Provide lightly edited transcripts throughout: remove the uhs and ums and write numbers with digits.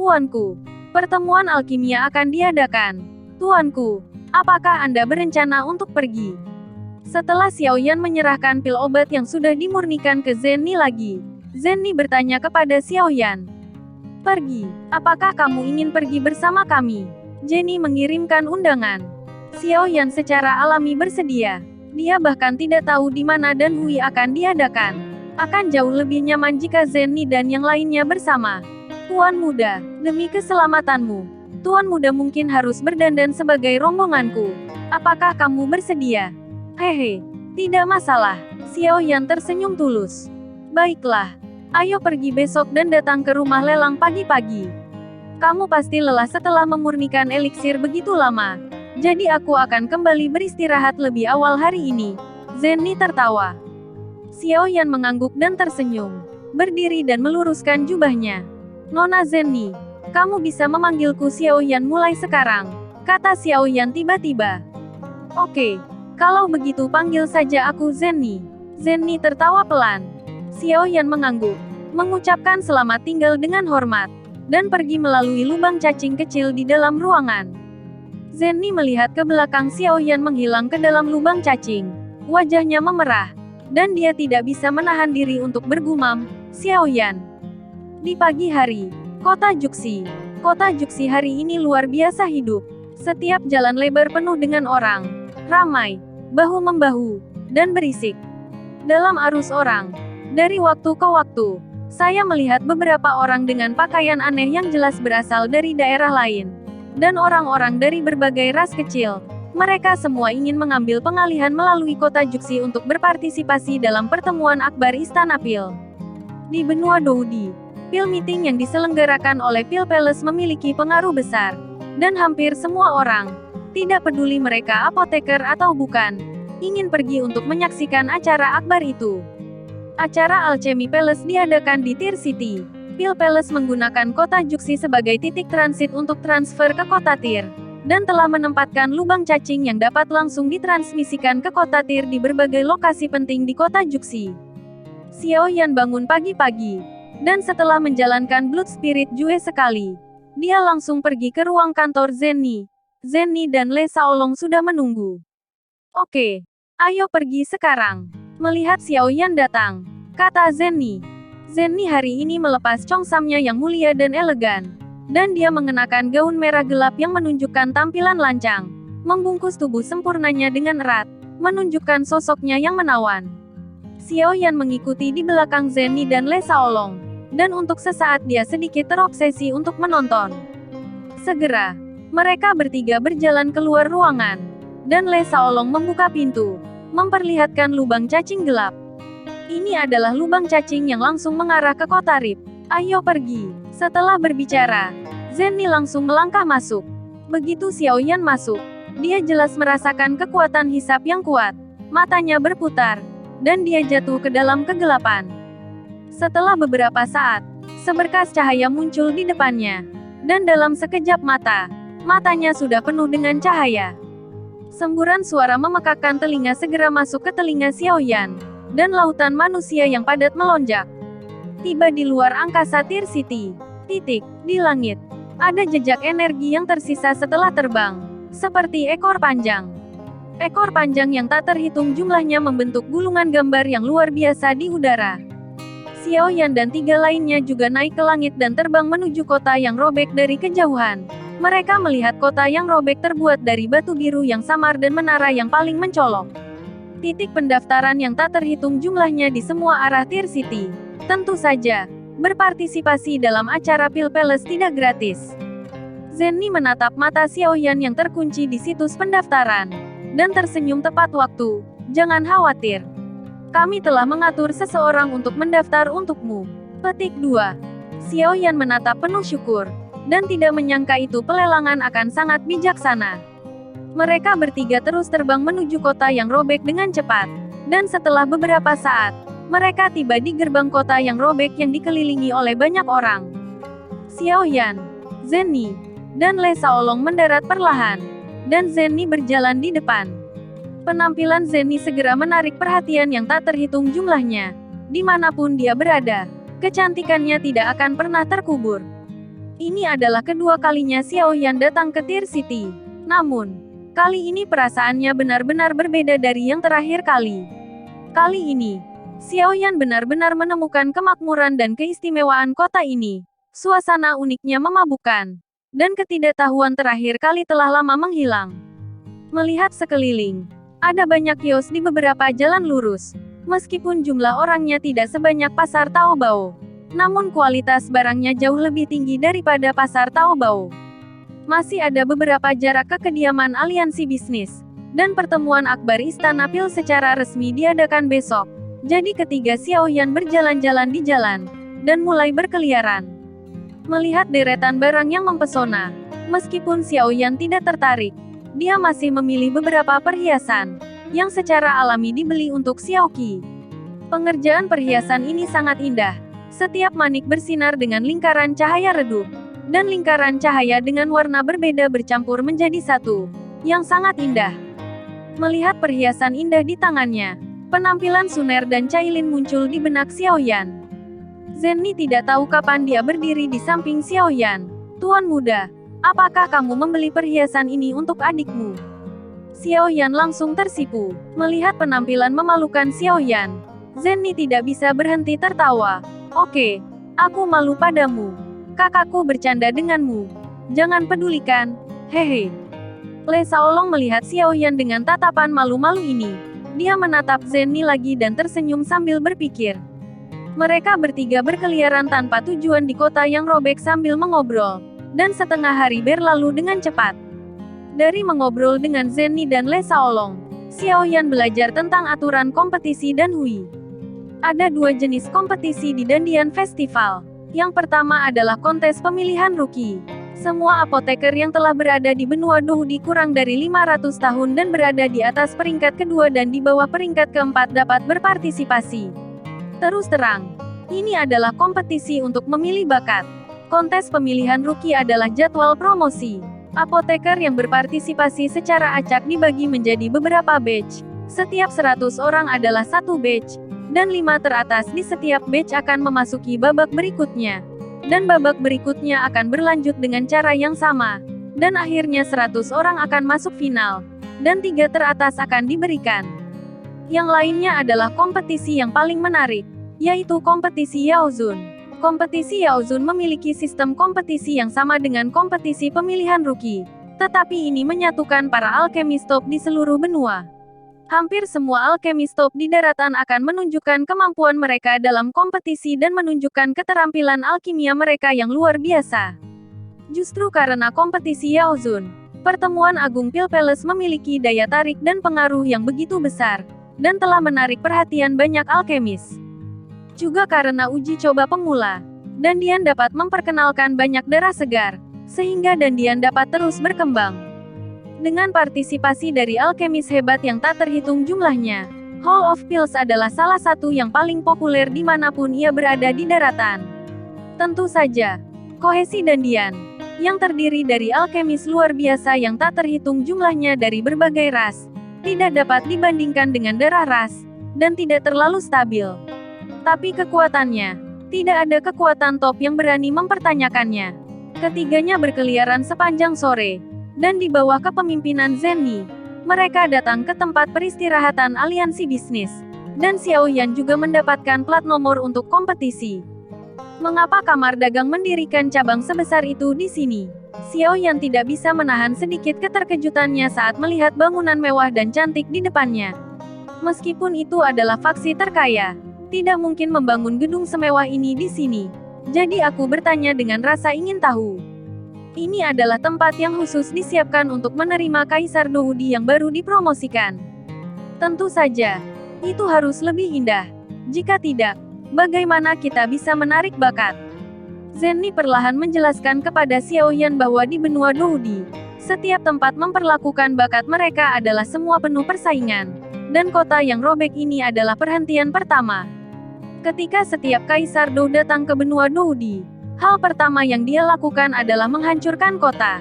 Tuanku, pertemuan alkimia akan diadakan. Tuanku, apakah Anda berencana untuk pergi? Setelah Xiaoyan menyerahkan pil obat yang sudah dimurnikan ke Zenny lagi, Zenny bertanya kepada Xiaoyan. Pergi, apakah kamu ingin pergi bersama kami? Jenny mengirimkan undangan. Xiaoyan secara alami bersedia. Dia bahkan tidak tahu di mana dan Hui akan diadakan. Akan jauh lebih nyaman jika Zenny dan yang lainnya bersama. Tuan muda, demi keselamatanmu, Tuan muda mungkin harus berdandan sebagai rombonganku. Apakah kamu bersedia? Hehe, tidak masalah. Xiaoyan tersenyum tulus. Baiklah, ayo pergi besok dan datang ke rumah lelang pagi-pagi. Kamu pasti lelah setelah memurnikan eliksir begitu lama. Jadi aku akan kembali beristirahat lebih awal hari ini. Zenny tertawa. Xiaoyan mengangguk dan tersenyum. Berdiri dan meluruskan jubahnya. Nona Zenny, kamu bisa memanggilku Xiaoyan mulai sekarang, kata Xiaoyan tiba-tiba. Oke, kalau begitu panggil saja aku Zenny. Zenny tertawa pelan. Xiaoyan mengangguk, mengucapkan selamat tinggal dengan hormat, dan pergi melalui lubang cacing kecil di dalam ruangan. Zenny melihat ke belakang Xiaoyan menghilang ke dalam lubang cacing. Wajahnya memerah, dan dia tidak bisa menahan diri untuk bergumam, Xiaoyan. Di pagi hari, kota Juxi. Kota Juxi hari ini luar biasa hidup. Setiap jalan lebar penuh dengan orang. Ramai, bahu-membahu, dan berisik. Dalam arus orang, dari waktu ke waktu, saya melihat beberapa orang dengan pakaian aneh yang jelas berasal dari daerah lain. Dan orang-orang dari berbagai ras kecil. Mereka semua ingin mengambil pengalihan melalui kota Juxi untuk berpartisipasi dalam pertemuan akbar Istana Pil. Di benua Doudi, Pil Meeting yang diselenggarakan oleh Pil Palace memiliki pengaruh besar. Dan hampir semua orang, tidak peduli mereka apoteker atau bukan, ingin pergi untuk menyaksikan acara akbar itu. Acara Alchemy Palace diadakan di Tear City. Pil Palace menggunakan kota Juxi sebagai titik transit untuk transfer ke kota Tear, dan telah menempatkan lubang cacing yang dapat langsung ditransmisikan ke kota Tear di berbagai lokasi penting di kota Juxi. Xiaoyan bangun pagi-pagi. Dan setelah menjalankan Blood Spirit Jue sekali, dia langsung pergi ke ruang kantor Zenny. Zenny dan Le Shaolong sudah menunggu. Oke, ayo pergi sekarang. Melihat Xiaoyan datang, kata Zenny. Zenny hari ini melepas congsamnya yang mulia dan elegan. Dan dia mengenakan gaun merah gelap yang menunjukkan tampilan lancang. Membungkus tubuh sempurnanya dengan erat, menunjukkan sosoknya yang menawan. Xiaoyan mengikuti di belakang Zenny dan Le Shaolong. Dan untuk sesaat dia sedikit terobsesi untuk menonton. Segera, mereka bertiga berjalan keluar ruangan. Dan Le Shaolong membuka pintu, memperlihatkan lubang cacing gelap. Ini adalah lubang cacing yang langsung mengarah ke kota Rip. Ayo pergi. Setelah berbicara, Zenny langsung melangkah masuk. Begitu Xiaoyan masuk, dia jelas merasakan kekuatan hisap yang kuat. Matanya berputar, dan dia jatuh ke dalam kegelapan. Setelah beberapa saat, seberkas cahaya muncul di depannya. Dan dalam sekejap mata, matanya sudah penuh dengan cahaya. Semburan suara memekakkan telinga segera masuk ke telinga Xiaoyan. Dan lautan manusia yang padat melonjak. Tiba di luar angkasa Tear City. Di langit, ada jejak energi yang tersisa setelah terbang. Seperti ekor panjang. Ekor panjang yang tak terhitung jumlahnya membentuk gulungan gambar yang luar biasa di udara. Xiaoyan dan tiga lainnya juga naik ke langit dan terbang menuju kota yang robek dari kejauhan. Mereka melihat kota yang robek terbuat dari batu biru yang samar dan menara yang paling mencolok. Titik pendaftaran yang tak terhitung jumlahnya di semua arah Tear City. Tentu saja, berpartisipasi dalam acara Pil Palace tidak gratis. Zenny menatap mata Xiaoyan yang terkunci di situs pendaftaran. Dan tersenyum tepat waktu. Jangan khawatir. Kami telah mengatur seseorang untuk mendaftar untukmu. Petik 2. Xiaoyan menatap penuh syukur, dan tidak menyangka itu pelelangan akan sangat bijaksana. Mereka bertiga terus terbang menuju kota yang robek dengan cepat. Dan setelah beberapa saat, mereka tiba di gerbang kota yang robek yang dikelilingi oleh banyak orang. Xiaoyan, Zenny, dan Le Shaolong mendarat perlahan. Dan Zenny berjalan di depan. Penampilan Zenny segera menarik perhatian yang tak terhitung jumlahnya. Dimanapun dia berada, kecantikannya tidak akan pernah terkubur. Ini adalah kedua kalinya Xiaoyan datang ke Tear City. Namun, kali ini perasaannya benar-benar berbeda dari yang terakhir kali. Kali ini, Xiaoyan benar-benar menemukan kemakmuran dan keistimewaan kota ini. Suasana uniknya memabukkan. Dan ketidaktahuan terakhir kali telah lama menghilang. Melihat sekeliling, ada banyak kios di beberapa jalan lurus. Meskipun jumlah orangnya tidak sebanyak pasar Taobao, namun kualitas barangnya jauh lebih tinggi daripada pasar Taobao. Masih ada beberapa jarak ke kediaman aliansi bisnis, dan pertemuan akbar Istana Pil secara resmi diadakan besok. Jadi ketiga Xiaoyan berjalan-jalan di jalan, dan mulai berkeliaran. Melihat deretan barang yang mempesona, meskipun Xiaoyan tidak tertarik, dia masih memilih beberapa perhiasan, yang secara alami dibeli untuk Xiaoqi. Pengerjaan perhiasan ini sangat indah. Setiap manik bersinar dengan lingkaran cahaya redup, dan lingkaran cahaya dengan warna berbeda bercampur menjadi satu, yang sangat indah. Melihat perhiasan indah di tangannya, penampilan Suner dan Cailin muncul di benak Xiaoyan. Zenni tidak tahu kapan dia berdiri di samping Xiaoyan. Tuan muda, apakah kamu membeli perhiasan ini untuk adikmu? Xiaoyan langsung tersipu. Melihat penampilan memalukan Xiaoyan, Zenni tidak bisa berhenti tertawa. Oke, aku malu padamu. Kakakku bercanda denganmu. Jangan pedulikan, hehe. Le Shaolong melihat Xiaoyan dengan tatapan malu-malu ini. Dia menatap Zenni lagi dan tersenyum sambil berpikir. Mereka bertiga berkeliaran tanpa tujuan di kota yang robek sambil mengobrol. Dan setengah hari berlalu dengan cepat. Dari mengobrol dengan Zenni dan Le Shaolong, Xiaoyan belajar tentang aturan kompetisi dan hui. Ada dua jenis kompetisi di Dandian Festival. Yang pertama adalah kontes pemilihan rookie. Semua apoteker yang telah berada di benua Dohudi kurang dari 500 tahun dan berada di atas peringkat kedua dan di bawah peringkat keempat dapat berpartisipasi. Terus terang, ini adalah kompetisi untuk memilih bakat. Kontes pemilihan rookie adalah jadwal promosi. Apoteker yang berpartisipasi secara acak dibagi menjadi beberapa batch. Setiap 100 orang adalah satu batch. Dan 5 teratas di setiap batch akan memasuki babak berikutnya. Dan babak berikutnya akan berlanjut dengan cara yang sama. Dan akhirnya 100 orang akan masuk final. Dan 3 teratas akan diberikan. Yang lainnya adalah kompetisi yang paling menarik, yaitu kompetisi Yaozun. Kompetisi Yaozun memiliki sistem kompetisi yang sama dengan kompetisi pemilihan rookie. Tetapi ini menyatukan para alkemis top di seluruh benua. Hampir semua alkemis top di daratan akan menunjukkan kemampuan mereka dalam kompetisi dan menunjukkan keterampilan alkimia mereka yang luar biasa. Justru karena kompetisi Yaozun, pertemuan Agung Pil Palace memiliki daya tarik dan pengaruh yang begitu besar, dan telah menarik perhatian banyak alkemis. Juga karena uji coba pemula, Dandian dapat memperkenalkan banyak darah segar, sehingga Dandian dapat terus berkembang. Dengan partisipasi dari alkemis hebat yang tak terhitung jumlahnya, Hall of Pills adalah salah satu yang paling populer dimanapun ia berada di daratan. Tentu saja, kohesi Dandian, yang terdiri dari alkemis luar biasa yang tak terhitung jumlahnya dari berbagai ras, tidak dapat dibandingkan dengan darah ras, dan tidak terlalu stabil. Tapi kekuatannya, tidak ada kekuatan top yang berani mempertanyakannya. Ketiganya berkeliaran sepanjang sore. Dan di bawah kepemimpinan Zenni, mereka datang ke tempat peristirahatan aliansi bisnis. Dan Xiaoyan juga mendapatkan plat nomor untuk kompetisi. Mengapa kamar dagang mendirikan cabang sebesar itu di sini? Xiaoyan tidak bisa menahan sedikit keterkejutannya saat melihat bangunan mewah dan cantik di depannya. Meskipun itu adalah faksi terkaya, tidak mungkin membangun gedung semewah ini di sini. Jadi aku bertanya dengan rasa ingin tahu. Ini adalah tempat yang khusus disiapkan untuk menerima Kaisar Dohudi yang baru dipromosikan. Tentu saja, itu harus lebih indah. Jika tidak, bagaimana kita bisa menarik bakat? Zenni perlahan menjelaskan kepada Xiaoyan bahwa di benua Dohudi, setiap tempat memperlakukan bakat mereka adalah semua penuh persaingan. Dan kota yang robek ini adalah perhentian pertama. Ketika setiap Kaisar Dou datang ke benua Dohudi, hal pertama yang dia lakukan adalah menghancurkan kota.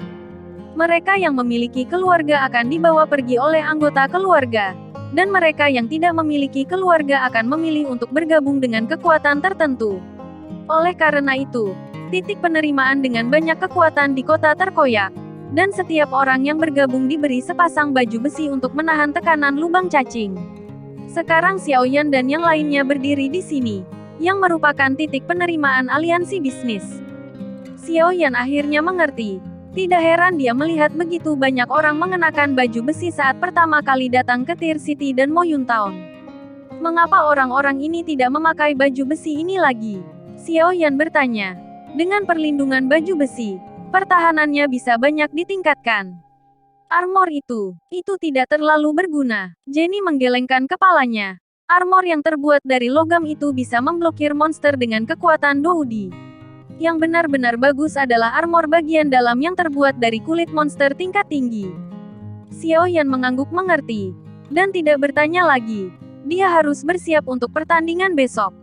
Mereka yang memiliki keluarga akan dibawa pergi oleh anggota keluarga, dan mereka yang tidak memiliki keluarga akan memilih untuk bergabung dengan kekuatan tertentu. Oleh karena itu, Titik penerimaan dengan banyak kekuatan di kota terkoyak. Dan setiap orang yang bergabung diberi sepasang baju besi untuk menahan tekanan lubang cacing. Sekarang Xiaoyan dan yang lainnya berdiri di sini, yang merupakan titik penerimaan aliansi bisnis. Xiaoyan akhirnya mengerti. Tidak heran dia melihat begitu banyak orang mengenakan baju besi saat pertama kali datang ke Tear City dan Moyun Town. Mengapa orang-orang ini tidak memakai baju besi ini lagi? Xiaoyan bertanya. Dengan perlindungan baju besi, pertahanannya bisa banyak ditingkatkan. Armor itu tidak terlalu berguna. Jenny menggelengkan kepalanya. Armor yang terbuat dari logam itu bisa memblokir monster dengan kekuatan Doudi. Yang benar-benar bagus adalah armor bagian dalam yang terbuat dari kulit monster tingkat tinggi. Xiaoyan mengangguk mengerti, dan tidak bertanya lagi. Dia harus bersiap untuk pertandingan besok.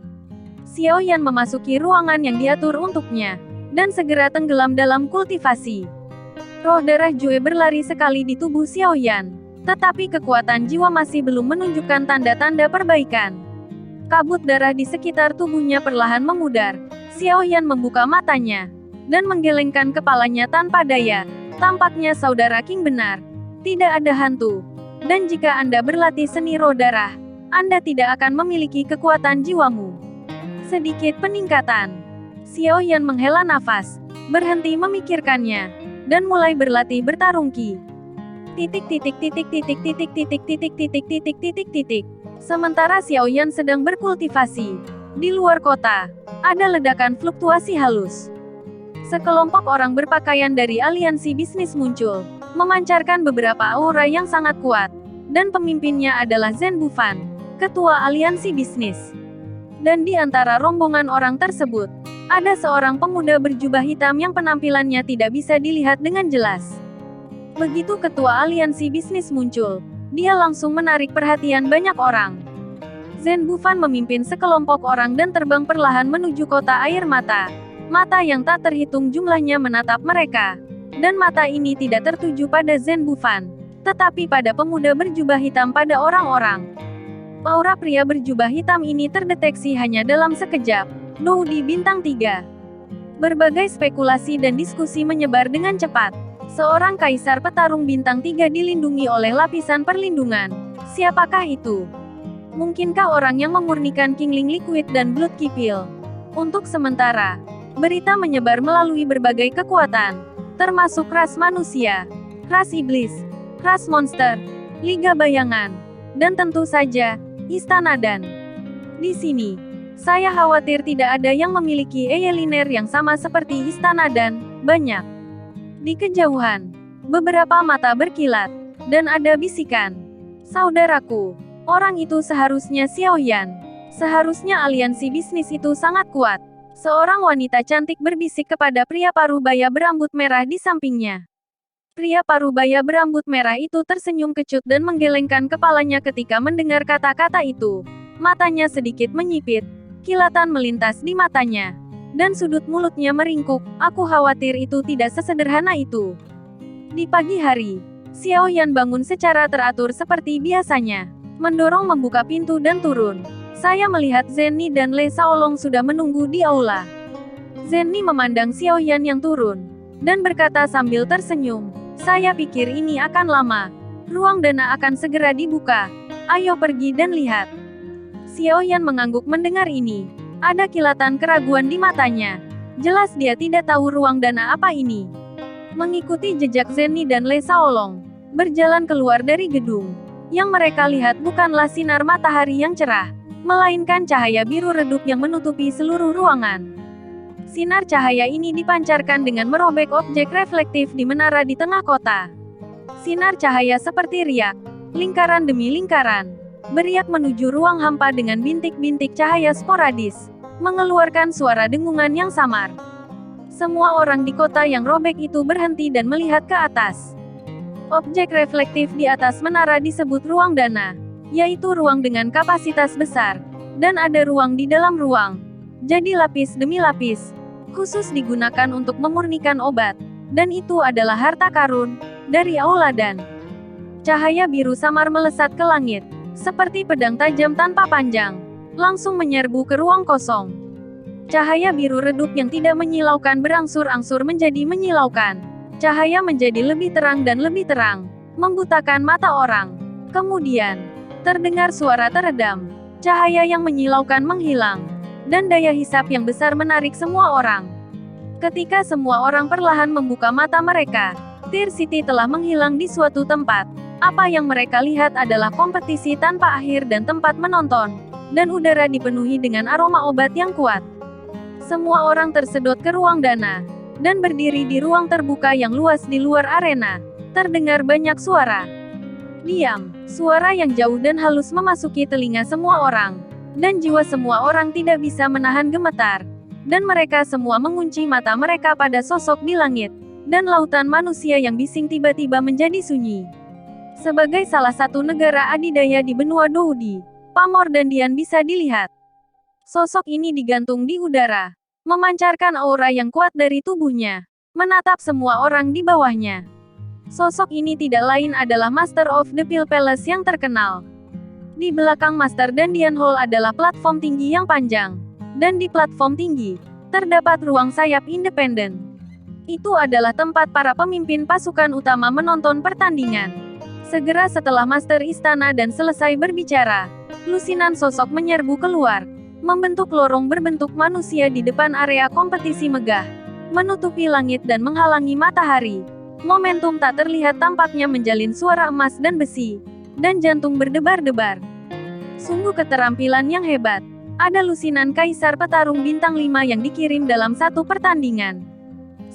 Xiaoyan memasuki ruangan yang diatur untuknya, dan segera tenggelam dalam kultivasi. Roh darah Jue berlari sekali di tubuh Xiaoyan, tetapi kekuatan jiwa masih belum menunjukkan tanda-tanda perbaikan. Kabut darah di sekitar tubuhnya perlahan memudar. Xiaoyan membuka matanya, dan menggelengkan kepalanya tanpa daya. Tampaknya saudara King benar. Tidak ada hantu. Dan jika Anda berlatih seni roh darah, Anda tidak akan memiliki kekuatan jiwamu. Sedikit peningkatan. Xiaoyan menghela nafas, berhenti memikirkannya, dan mulai berlatih bertarung Qi. Sementara Xiaoyan sedang berkultivasi, di luar kota, ada ledakan fluktuasi halus. Sekelompok orang berpakaian dari aliansi bisnis muncul, memancarkan beberapa aura yang sangat kuat, dan pemimpinnya adalah Zhen Bufan, ketua aliansi bisnis. Dan di antara rombongan orang tersebut, ada seorang pemuda berjubah hitam yang penampilannya tidak bisa dilihat dengan jelas. Begitu ketua aliansi bisnis muncul, dia langsung menarik perhatian banyak orang. Zhen Bufan memimpin sekelompok orang dan terbang perlahan menuju kota air mata. Mata yang tak terhitung jumlahnya menatap mereka. Dan mata ini tidak tertuju pada Zhen Bufan, tetapi pada pemuda berjubah hitam pada orang-orang. Aura pria berjubah hitam ini terdeteksi hanya dalam sekejap. Doudi bintang 3. Berbagai spekulasi dan diskusi menyebar dengan cepat. Seorang kaisar petarung bintang 3 dilindungi oleh lapisan perlindungan. Siapakah itu? Mungkinkah orang yang memurnikan Kingling Liquid dan Blood Kipil? Untuk sementara, berita menyebar melalui berbagai kekuatan, termasuk ras manusia, ras iblis, ras monster, Liga Bayangan, dan tentu saja, Istana Dan. Di sini, saya khawatir tidak ada yang memiliki eyeliner yang sama seperti Istana Dan, banyak. Di kejauhan, beberapa mata berkilat, dan ada bisikan. Saudaraku, orang itu seharusnya Xiaoyan. Seharusnya aliansi bisnis itu sangat kuat. Seorang wanita cantik berbisik kepada pria parubaya berambut merah di sampingnya. Pria parubaya berambut merah itu tersenyum kecut dan menggelengkan kepalanya ketika mendengar kata-kata itu. Matanya sedikit menyipit, kilatan melintas di matanya, dan sudut mulutnya meringkuk. Aku khawatir itu tidak sesederhana itu. Di pagi hari, Xiaoyan bangun secara teratur seperti biasanya, mendorong membuka pintu dan turun. Saya melihat Zenny dan Le Shaolong sudah menunggu di aula. Zenny memandang Xiaoyan yang turun, dan berkata sambil tersenyum, saya pikir ini akan lama. Ruang dana akan segera dibuka. Ayo pergi dan lihat. Xiaoyan mengangguk mendengar ini. Ada kilatan keraguan di matanya. Jelas dia tidak tahu ruang dana apa ini. Mengikuti jejak Zenny dan Le Shaolong, berjalan keluar dari gedung. Yang mereka lihat bukanlah sinar matahari yang cerah, melainkan cahaya biru redup yang menutupi seluruh ruangan. Sinar cahaya ini dipancarkan dengan merobek objek reflektif di menara di tengah kota. Sinar cahaya seperti riak, lingkaran demi lingkaran, beriak menuju ruang hampa dengan bintik-bintik cahaya sporadis, mengeluarkan suara dengungan yang samar. Semua orang di kota yang robek itu berhenti dan melihat ke atas. Objek reflektif di atas menara disebut ruang dana, yaitu ruang dengan kapasitas besar, dan ada ruang di dalam ruang. Jadi lapis demi lapis, khusus digunakan untuk memurnikan obat, dan itu adalah harta karun dari aula Dan. Cahaya biru samar melesat ke langit, seperti pedang tajam tanpa panjang, langsung menyerbu ke ruang kosong. Cahaya biru redup yang tidak menyilaukan berangsur-angsur menjadi menyilaukan. Cahaya menjadi lebih terang dan lebih terang, membutakan mata orang. Kemudian, terdengar suara teredam. Cahaya yang menyilaukan menghilang, dan daya hisap yang besar menarik semua orang. Ketika semua orang perlahan membuka mata mereka, Tear City telah menghilang di suatu tempat. Apa yang mereka lihat adalah kompetisi tanpa akhir dan tempat menonton, dan udara dipenuhi dengan aroma obat yang kuat. Semua orang tersedot ke ruang dana, dan berdiri di ruang terbuka yang luas di luar arena. Terdengar banyak suara. Diam, suara yang jauh dan halus memasuki telinga semua orang, dan jiwa semua orang tidak bisa menahan gemetar. Dan mereka semua mengunci mata mereka pada sosok di langit, dan lautan manusia yang bising tiba-tiba menjadi sunyi. Sebagai salah satu negara adidaya di benua Doudi, pamor dan Dian bisa dilihat. Sosok ini digantung di udara, memancarkan aura yang kuat dari tubuhnya, menatap semua orang di bawahnya. Sosok ini tidak lain adalah Master of the Pil Palace yang terkenal. Di belakang Master dan Dian Hall adalah platform tinggi yang panjang, dan di platform tinggi, terdapat ruang sayap independen. Itu adalah tempat para pemimpin pasukan utama menonton pertandingan. Segera setelah Master Istana dan selesai berbicara, lusinan sosok menyerbu keluar, membentuk lorong berbentuk manusia di depan area kompetisi megah, menutupi langit dan menghalangi matahari. Momentum tak terlihat tampaknya menjalin suara emas dan besi, dan jantung berdebar-debar. Sungguh keterampilan yang hebat. Ada lusinan Kaisar Petarung Bintang 5 yang dikirim dalam satu pertandingan.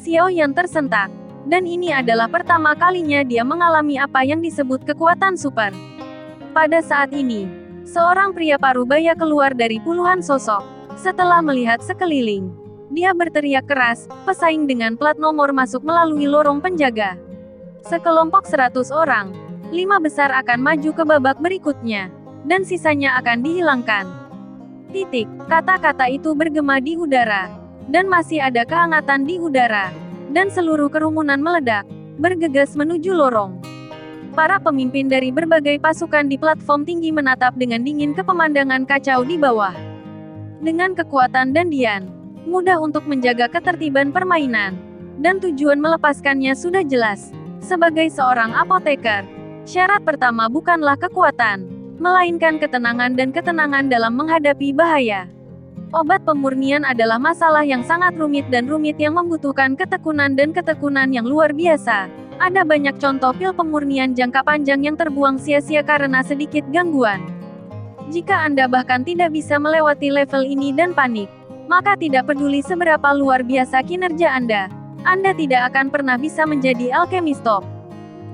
Xiao Yan tersentak, dan ini adalah pertama kalinya dia mengalami apa yang disebut kekuatan super. Pada saat ini, seorang pria parubaya keluar dari puluhan sosok. Setelah melihat sekeliling, dia berteriak keras, pesaing dengan plat nomor masuk melalui lorong penjaga. Sekelompok 100 orang, 5 besar akan maju ke babak berikutnya, dan sisanya akan dihilangkan. Titik, kata-kata itu bergema di udara, dan masih ada kehangatan di udara, dan seluruh kerumunan meledak, bergegas menuju lorong. Para pemimpin dari berbagai pasukan di platform tinggi menatap dengan dingin ke pemandangan kacau di bawah. Dengan kekuatan dan Dian, mudah untuk menjaga ketertiban permainan, dan tujuan melepaskannya sudah jelas. Sebagai seorang apoteker, syarat pertama bukanlah kekuatan, melainkan ketenangan dan ketenangan dalam menghadapi bahaya. Obat pemurnian adalah masalah yang sangat rumit dan rumit yang membutuhkan ketekunan dan ketekunan yang luar biasa. Ada banyak contoh pil pemurnian jangka panjang yang terbuang sia-sia karena sedikit gangguan. Jika Anda bahkan tidak bisa melewati level ini dan panik, maka tidak peduli seberapa luar biasa kinerja Anda tidak akan pernah bisa menjadi alchemist top.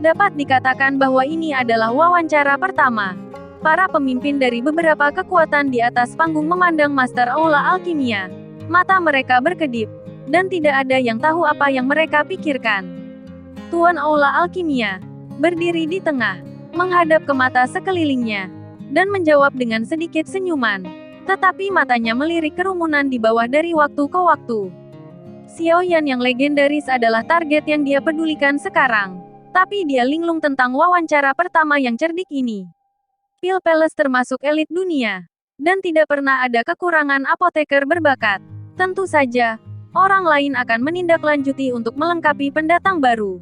Dapat dikatakan bahwa ini adalah wawancara pertama. Para pemimpin dari beberapa kekuatan di atas panggung memandang Master Aula Alkimia. Mata mereka berkedip, dan tidak ada yang tahu apa yang mereka pikirkan. Tuan Aula Alkimia berdiri di tengah, menghadap ke mata sekelilingnya, dan menjawab dengan sedikit senyuman. Tetapi matanya melirik kerumunan di bawah dari waktu ke waktu. Xiao Yan yang legendaris adalah target yang dia pedulikan sekarang. Tapi dia linglung tentang wawancara pertama yang cerdik ini. Pil Palace termasuk elit dunia, dan tidak pernah ada kekurangan apoteker berbakat. Tentu saja, orang lain akan menindaklanjuti untuk melengkapi pendatang baru.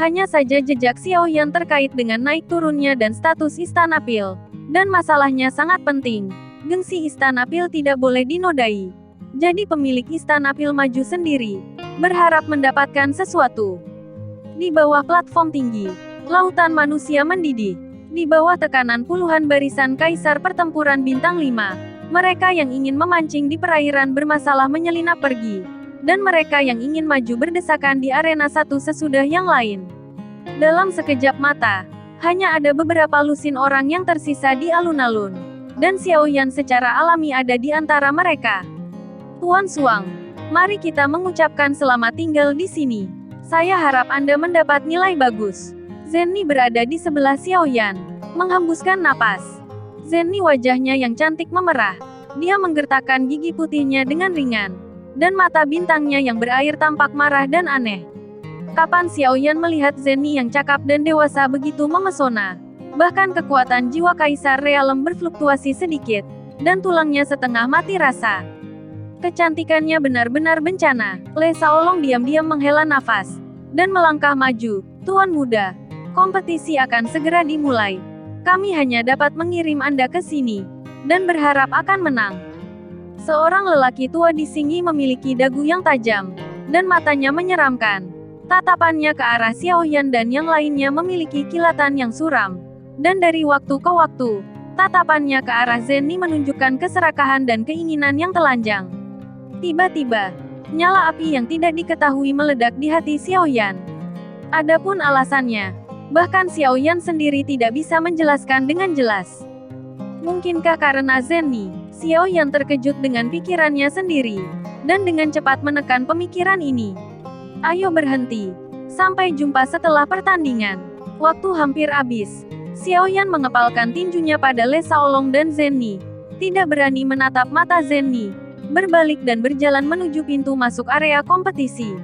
Hanya saja jejak Xiao Yan terkait dengan naik turunnya dan status Istana Pil. Dan masalahnya sangat penting. Gengsi Istana Pil tidak boleh dinodai. Jadi pemilik Istana Pil maju sendiri, berharap mendapatkan sesuatu. Di bawah platform tinggi, lautan manusia mendidih. Di bawah tekanan puluhan barisan Kaisar Pertempuran Bintang 5, mereka yang ingin memancing di perairan bermasalah menyelinap pergi, dan mereka yang ingin maju berdesakan di arena satu sesudah yang lain. Dalam sekejap mata, hanya ada beberapa lusin orang yang tersisa di alun-alun, dan Xiao Yan secara alami ada di antara mereka. Tuan Suang, mari kita mengucapkan selamat tinggal di sini. Saya harap Anda mendapat nilai bagus. Zenny berada di sebelah Xiao Yan, menghembuskan napas. Zenny wajahnya yang cantik memerah. Dia menggertakkan gigi putihnya dengan ringan, dan mata bintangnya yang berair tampak marah dan aneh. Kapan Xiao Yan melihat Zenny yang cakap dan dewasa begitu memesona? Bahkan kekuatan jiwa Kaisar Realem berfluktuasi sedikit, dan tulangnya setengah mati rasa. Kecantikannya benar-benar bencana. Le Shaolong diam-diam menghela nafas dan melangkah maju. Tuan muda, kompetisi akan segera dimulai. Kami hanya dapat mengirim Anda ke sini dan berharap akan menang. Seorang lelaki tua di sini memiliki dagu yang tajam dan matanya menyeramkan. Tatapannya ke arah Xiaoyan dan yang lainnya memiliki kilatan yang suram. Dan dari waktu ke waktu, tatapannya ke arah Zenny menunjukkan keserakahan dan keinginan yang telanjang. Tiba-tiba, nyala api yang tidak diketahui meledak di hati Xiaoyan. Adapun alasannya, bahkan Xiaoyan sendiri tidak bisa menjelaskan dengan jelas. Mungkinkah karena Zenny? Xiaoyan terkejut dengan pikirannya sendiri, dan dengan cepat menekan pemikiran ini. Ayo berhenti. Sampai jumpa setelah pertandingan. Waktu hampir habis. Xiaoyan mengepalkan tinjunya pada Le Shaolong dan Zenny. Tidak berani menatap mata Zenny. Berbalik dan berjalan menuju pintu masuk area kompetisi.